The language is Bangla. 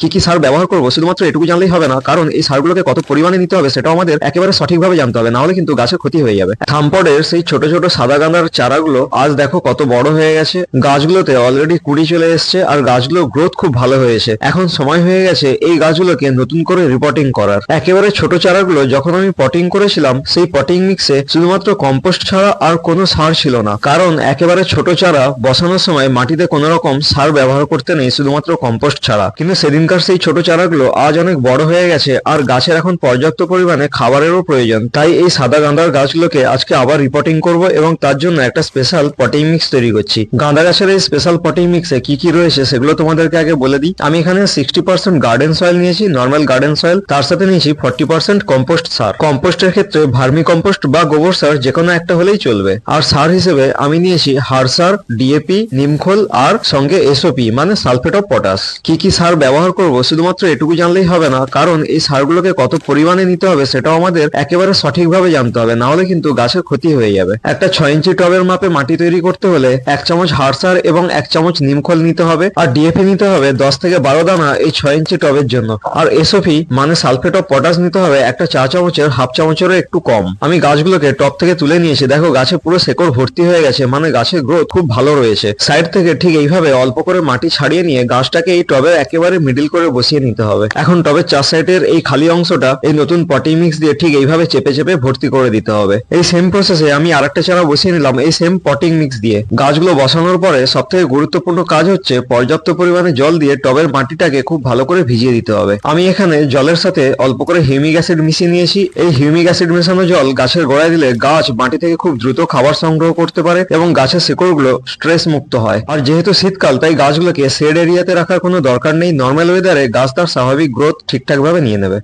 কি কি সার ব্যবহার করবো শুধুমাত্র এটুকু জানলেই হবে না, কারণ এই সারগুলোকে কত পরিমাণে নিতে হবে সেটাও আমাদের একেবারে সঠিকভাবে জানতে হবে, না হলে কিন্তু গাছের ক্ষতি হয়ে যাবে। থামপডের সেই ছোট ছোট সাদা গাঁদার চারাগুলো আজ দেখো কত বড় হয়ে গেছে, গাছগুলোতে অলরেডি কুড়ি চলে এসছে আর গাছগুলোর গ্রোথ খুব ভালো হয়েছে। এখন সময় হয়ে গেছে এই গাছগুলোকে নতুন করে রিপোর্টিং করার। একেবারে ছোট চারাগুলো যখন আমি পটিং করেছিলাম সেই পটিং মিক্সে শুধুমাত্র কম্পোস্ট ছাড়া আর কোনো সার ছিল না, কারণ একেবারে ছোট চারা বসানোর সময় মাটিতে কোনো রকম সার ব্যবহার করতে নেই, শুধুমাত্র কম্পোস্ট ছাড়া। কিন্তু সেদিনকার সেই ছোট চারাগুলো আজ অনেক বড় হয়ে গেছে আর গাছের এখন পর্যাপ্ত পরিমাণে খাবারেরও প্রয়োজন। তাই এই সাদা গাঁদার গাছগুলোকে আজকে আবার রিপোর্টিং করব এবং তার জন্য একটা স্পেশাল পটিং মিক্স তৈরি করছি। গাঁদা গাছের এই স্পেশাল পটিং মিক্সে কি কি রয়েছে সেগুলো তোমাদেরকে আগে বলে দিই। আমি এখানে 60% গার্ডেন সয়েল নিয়েছি, নর্মাল গার্ডেন সয়েল, তার সাথে নিয়েছি 40% কম্পোস্ট সার। কম্পোস্টের ক্ষেত্রে ভার্মি কম্পোস্ট বা গোবর সার যে কোনো একটা হলেই চলবে। আর সার হিসেবে আমি নিয়েছি হাড় সার, ডিএপি, নিমখোল আর সঙ্গে এসওপি মানে সালফেট অফ পটাশ। কি কি সার ব্যবহার করব শুধুমাত্র এটুকু জানলেই হবে না, কারণ এই সারগুলোকে কত পরিমাণে নিতে হবে সেটাও আমাদের একেবারে সঠিকভাবে জানতে হবে, না হলে কিন্তু গাছের ক্ষতি হয়ে যাবে। একটা 6 ইঞ্চি টবের মাপে মাটি তৈরি করতে হলে 1 চামচ হাড় সার এবং 1 চামচ নিমখোল নিতে হবে, আর ডিএপি নিতে হবে 10 থেকে 12 দানা এই 6 ইঞ্চি টবের জন্য। আর এসওপি মানে সালফেট অফ পটাশ নিতে হবে একটা চা চামচের হাফ চামচেরও একটু কম। আমি গাছগুলোকে টব থেকে তুলে নিয়েছি, দেখো গাছে পুরো শেকড় ভর্তি হয়ে গেছে, মানে গাছের গ্রোথ খুব ভালো রয়েছে। সাইড থেকে ঠিক এইভাবে অল্প করে মাটি ছাড়িয়ে নিয়ে গাছটাকে এই টবে একেবারে মিডিল করে বসিয়ে নিতে হবে। এখন টবের 4 সাইডের এই খালি অংশটা এই নতুন পটিং মিক্স দিয়ে ঠিক এইভাবে চেপে চেপে ভর্তি করে দিতে হবে। এই সেম প্রসেসে আমি আরেকটা চারা বসিয়ে নিলাম এই সেম পটিং মিক্স দিয়ে। গাছগুলো বসানোর পরে সব থেকে গুরুত্বপূর্ণ কাজ হচ্ছে পর্যাপ্ত পরিমাণে জল দিয়ে টবের মাটিটাকে খুব ভালো করে ভিজিয়ে দিতে হবে। আমি এখানে জলের সাথে অল্প করে হিউমিক অ্যাসিড মিশিয়ে নিয়েছি। এই হিউমিক অ্যাসিড মেশানো জল গাছের গোড়ায় দিলে গাছ মাটি থেকে খুব দ্রুত খাবার সংগ্রহ করতে পারে এবং গাছের শিকড়গুলো স্ট্রেস মুক্ত হয়। আর যেহেতু শীতকাল তাই গাছগুলোকে শেড এরিয়াতে রাখার কোনো দরকার নেই, নর্মাল ওয়েদারে গাছ তার স্বাভাবিক গ্রোথ ঠিকঠাক ভাবে নিয়ে নেবে।